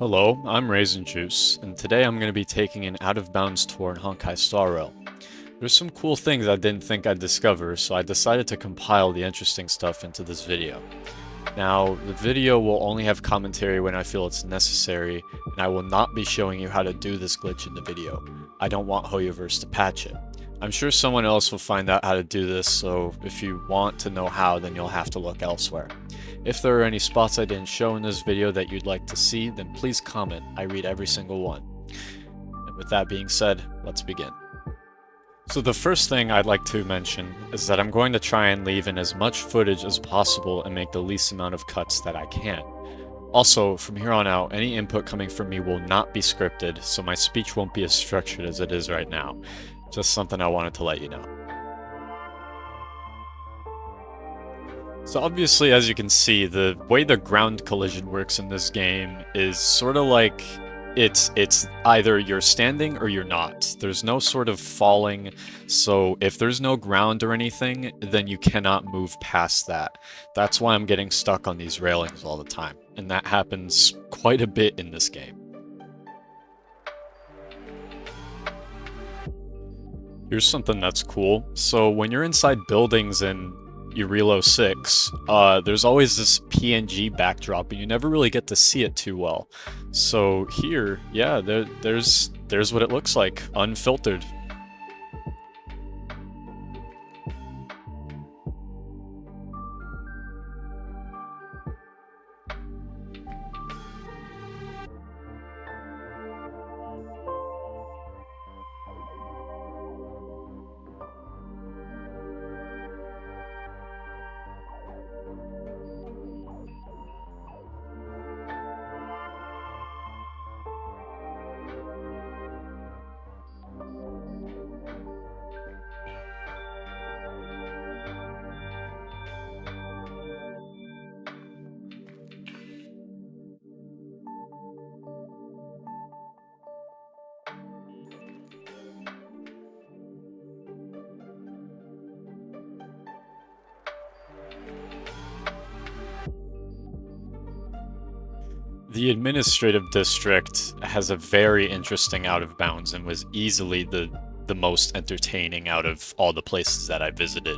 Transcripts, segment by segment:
Hello, I'm Raisin Juice, and today I'm going to be taking an out-of-bounds tour in Honkai Star Rail. There's some cool things I didn't think I'd discover, so I decided to compile the interesting stuff into this video. Now, the video will only have commentary when I feel it's necessary, and I will not be showing you how to do this glitch in the video. I don't want Hoyoverse to patch it. I'm sure someone else will find out how to do this, so if you want to know how, then you'll have to look elsewhere. If there are any spots I didn't show in this video that you'd like to see, then please comment. I read every single one. And with that being said, let's begin. So the first thing I'd like to mention is that I'm going to try and leave in as much footage as possible and make the least amount of cuts that I can. Also, from here on out, any input coming from me will not be scripted, so my speech won't be as structured as it is right now. Just something I wanted to let you know. So obviously, as you can see, the way the ground collision works in this game is sort of like it's either you're standing or you're not. There's no sort of falling, so if there's no ground or anything, then you cannot move past that. That's why I'm getting stuck on these railings all the time, and that happens quite a bit in this game. Here's something that's cool. So when you're inside buildings in Eurilo 6, there's always this PNG backdrop, and you never really get to see it too well. So here, yeah, there's what it looks like, unfiltered. The administrative district has a very interesting out of bounds and was easily the most entertaining out of all the places that I visited.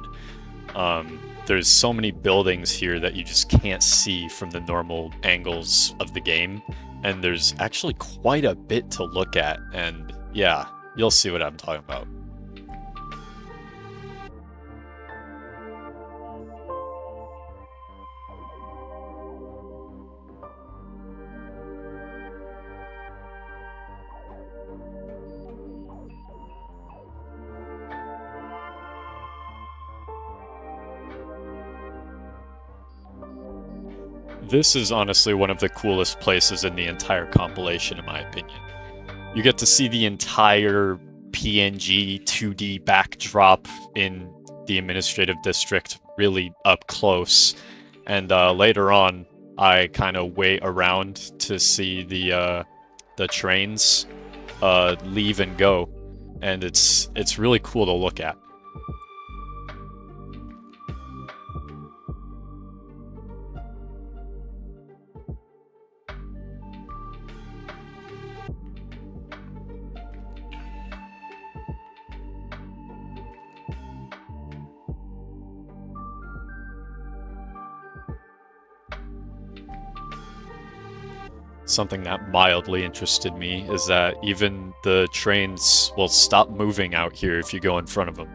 There's so many buildings here that you just can't see from the normal angles of the game, and there's actually quite a bit to look at, and yeah, you'll see what I'm talking about. This is honestly one of the coolest places in the entire compilation, in my opinion. You get to see the entire PNG 2D backdrop in the administrative district really up close, and later on, I kind of wait around to see the trains leave and go, and it's really cool to look at. Something that mildly interested me is that even the trains will stop moving out here if you go in front of them.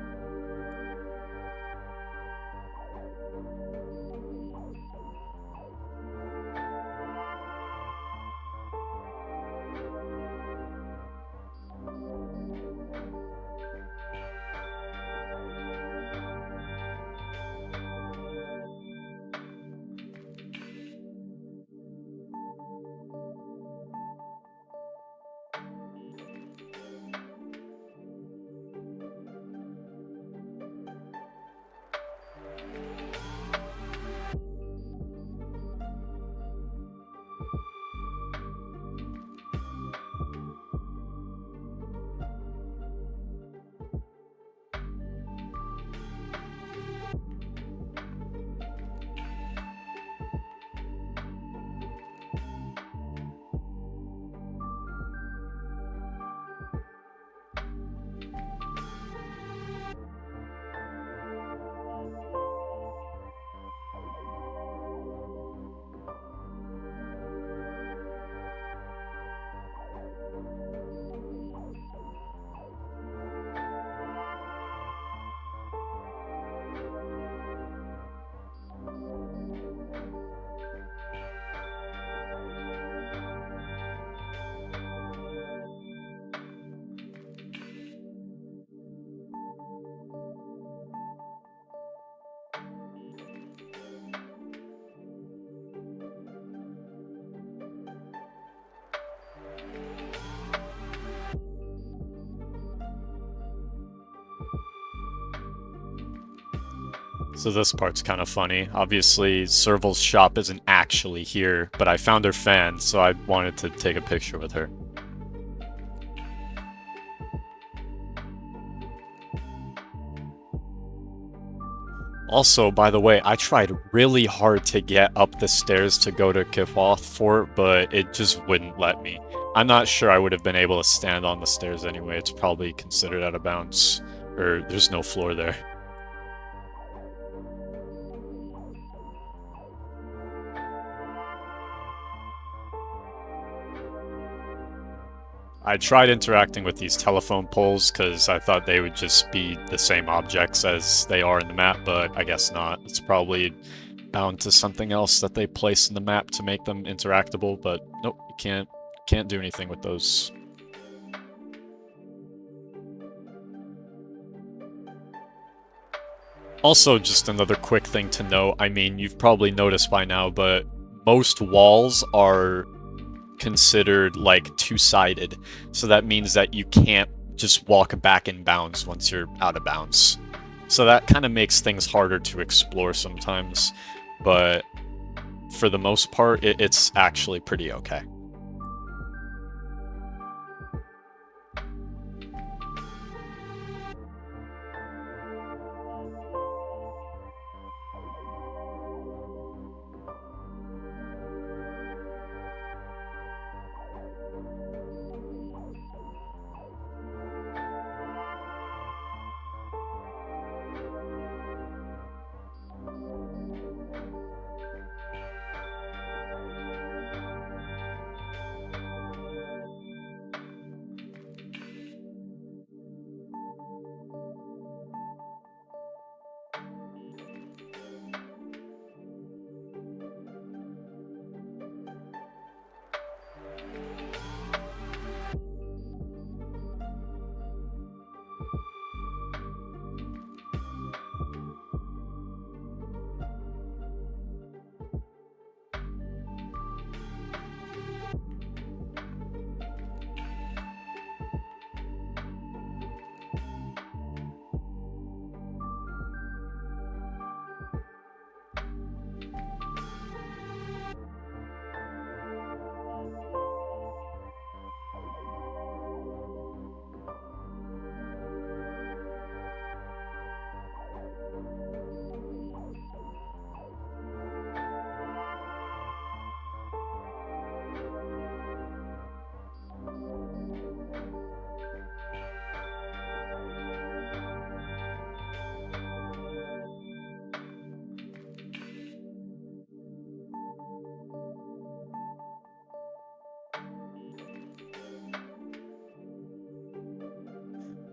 So this part's kind of funny. Obviously, Serval's shop isn't actually here, but I found her fan, so I wanted to take a picture with her. Also, by the way, I tried really hard to get up the stairs to go to Kithoth Fort, but it just wouldn't let me. I'm not sure I would have been able to stand on the stairs anyway. It's probably considered out of bounds, or there's no floor there. I tried interacting with these telephone poles because I thought they would just be the same objects as they are in the map, but I guess not. It's probably bound to something else that they place in the map to make them interactable, but nope, you can't do anything with those. Also, just another quick thing to note, I mean, you've probably noticed by now, but most walls are considered like two-sided, so that means that you can't just walk back in bounds once you're out of bounds. So that kind of makes things harder to explore sometimes, but for the most part, it's actually pretty okay.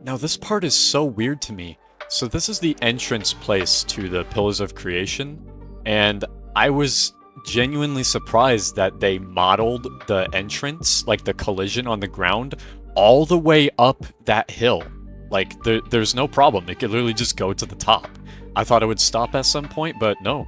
Now this part is so weird to me. So this is the entrance place to the Pillars of Creation, and I was genuinely surprised that they modeled the entrance, like the collision on the ground, all the way up that hill. Like, there's no problem. It could literally just go to the top. I thought it would stop at some point, but no.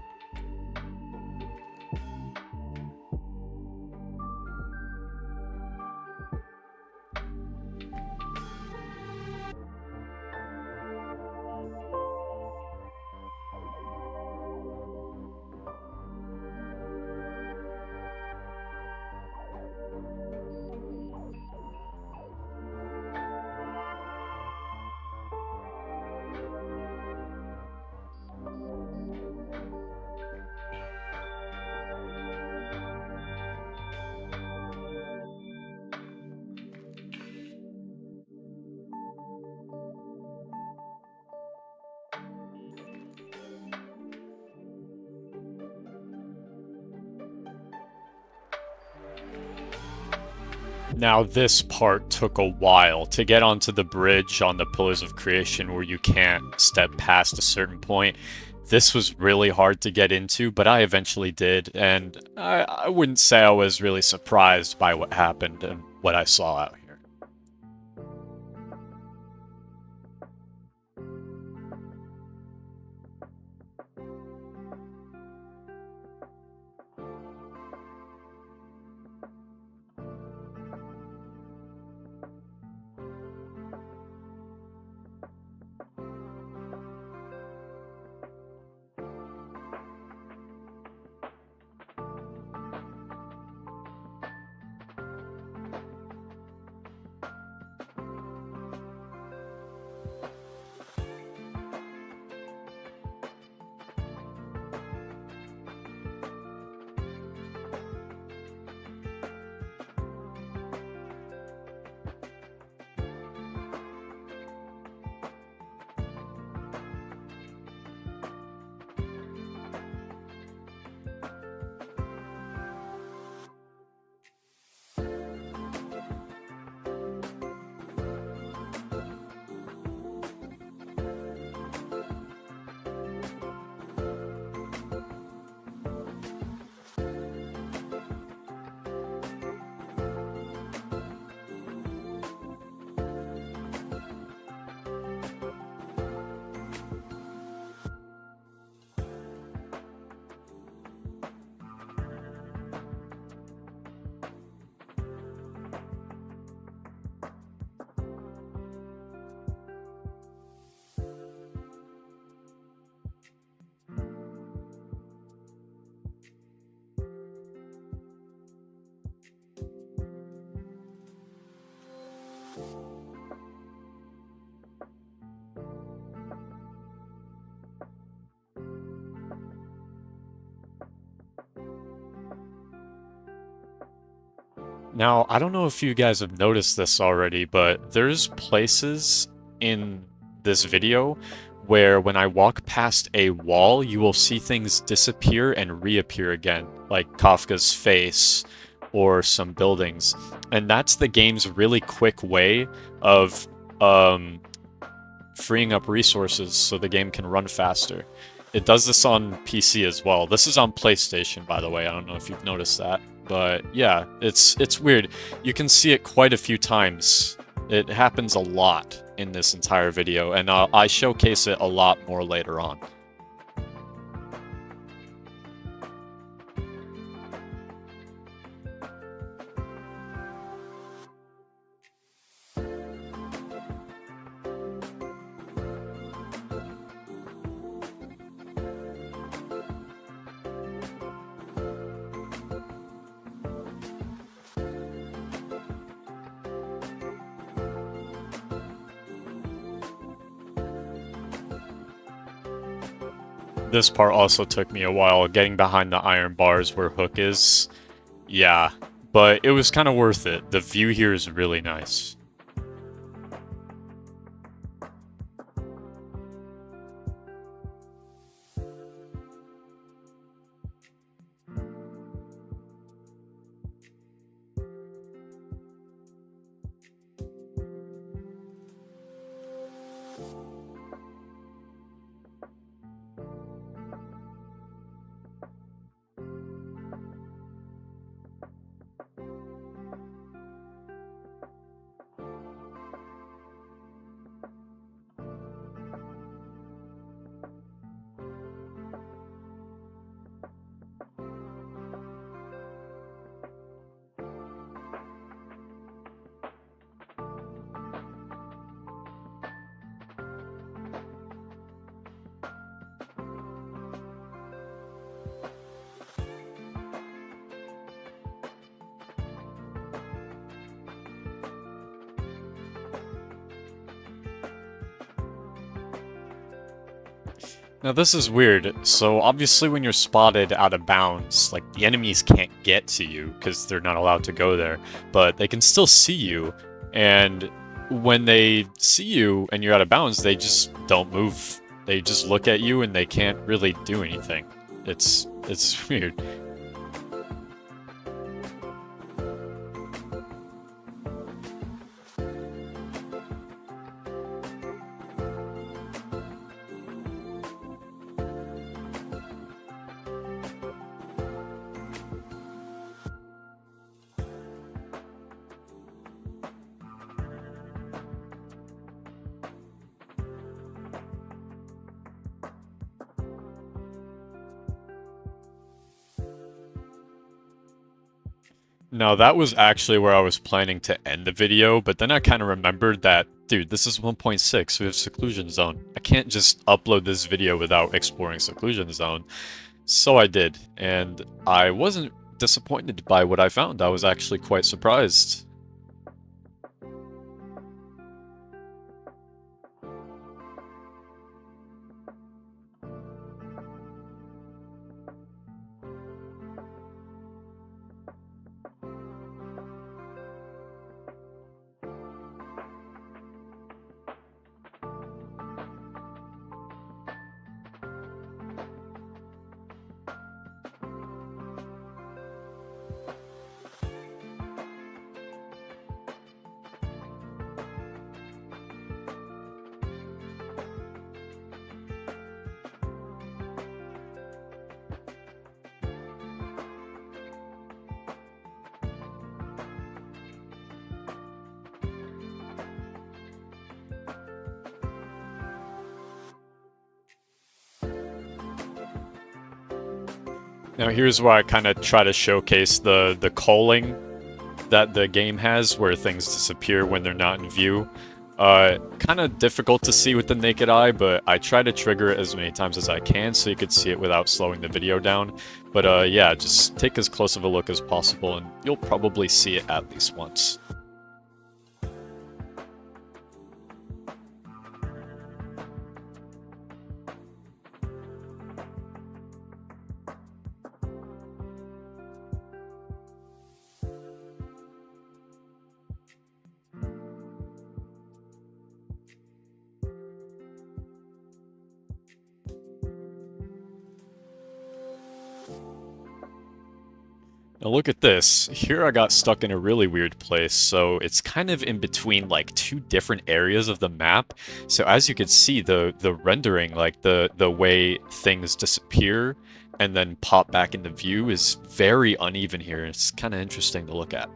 Now this part took a while to get onto the bridge on the Pillars of Creation where you can't step past a certain point. This was really hard to get into, but I eventually did, and I wouldn't say I was really surprised by what happened and what I saw out here. Now, I don't know if you guys have noticed this already, but there's places in this video where when I walk past a wall, you will see things disappear and reappear again, like Kafka's face or some buildings. And that's the game's really quick way of um, freeing up resources so the game can run faster. It does this on PC as well. This is on PlayStation, by the way. I don't know if you've noticed that. But yeah, it's weird. You can see it quite a few times. It happens a lot in this entire video, and I showcase it a lot more later on. This part also took me a while, getting behind the iron bars where Hook is. Yeah, but it was kind of worth it. The view here is really nice. Now this is weird. So obviously when you're spotted out of bounds, like the enemies can't get to you because they're not allowed to go there, but they can still see you. And when they see you and you're out of bounds, they just don't move. They just look at you and they can't really do anything. It's weird. No, that was actually where I was planning to end the video, but then I kind of remembered that, dude, this is 1.6, we have Seclusion Zone. I can't just upload this video without exploring Seclusion Zone. So I did, and I wasn't disappointed by what I found. I was actually quite surprised. Now here's where I kind of try to showcase the culling that the game has, where things disappear when they're not in view. Kind of difficult to see with the naked eye, but I try to trigger it as many times as I can so you could see it without slowing the video down. But yeah, just take as close of a look as possible and you'll probably see it at least once. Now look at this. Here I got stuck in a really weird place, so it's kind of in between like two different areas of the map. So as you can see, the rendering, like the way things disappear and then pop back into view is very uneven here. It's kind of interesting to look at.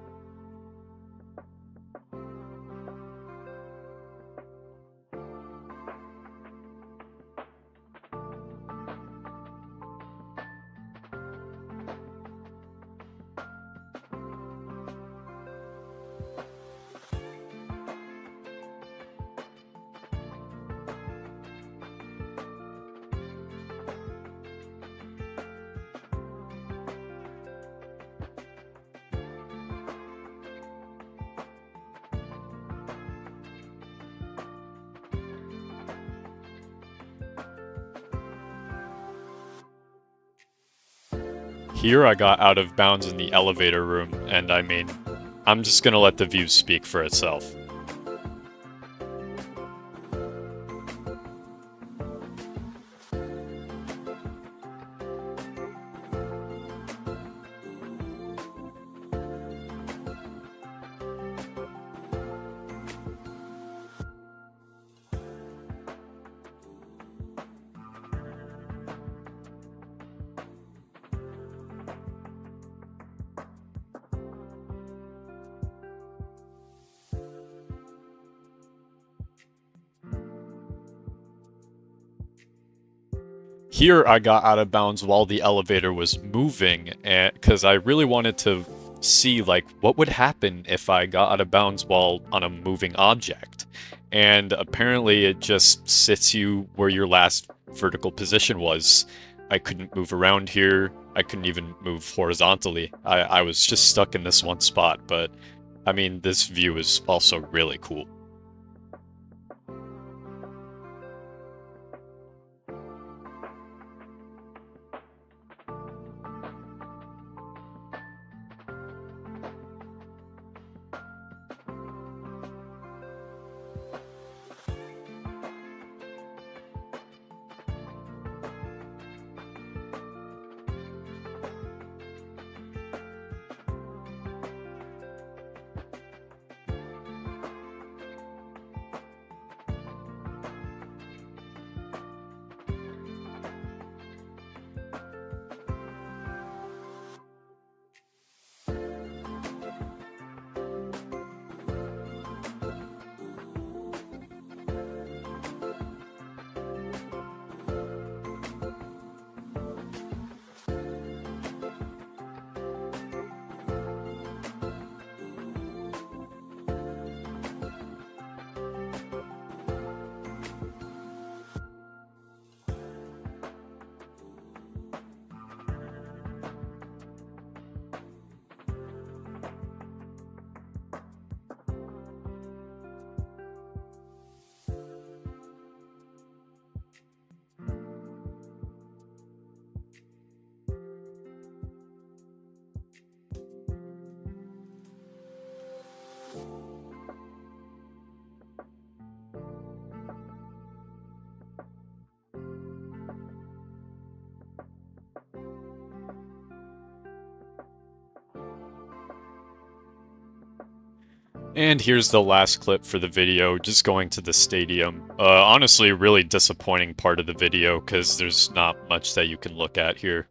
Here I got out of bounds in the elevator room, and I mean, I'm just gonna let the view speak for itself. Here I got out of bounds while the elevator was moving, and because I really wanted to see like what would happen if I got out of bounds while on a moving object. And apparently it just sits you where your last vertical position was. I couldn't move around here. I couldn't even move horizontally. I was just stuck in this one spot, but I mean, this view is also really cool. And here's the last clip for the video, just going to the stadium. Honestly, really disappointing part of the video, because there's not much that you can look at here.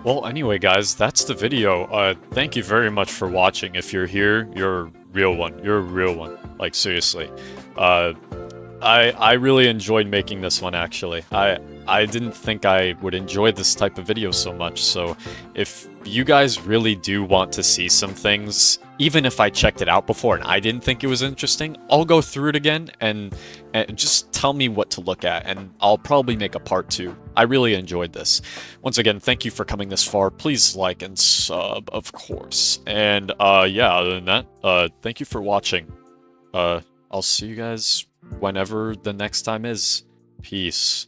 Well, anyway, guys, that's the video. Thank you very much for watching. If you're here, you're a real one. You're a real one. Like, seriously. I really enjoyed making this one, actually. I didn't think I would enjoy this type of video so much, so if you guys really do want to see some things, even if I checked it out before and I didn't think it was interesting, I'll go through it again and just tell me what to look at, and I'll probably make a part 2. I really enjoyed this. Once again, thank you for coming this far. Please like and sub, of course. And yeah, other than that, thank you for watching. I'll see you guys whenever the next time is. Peace.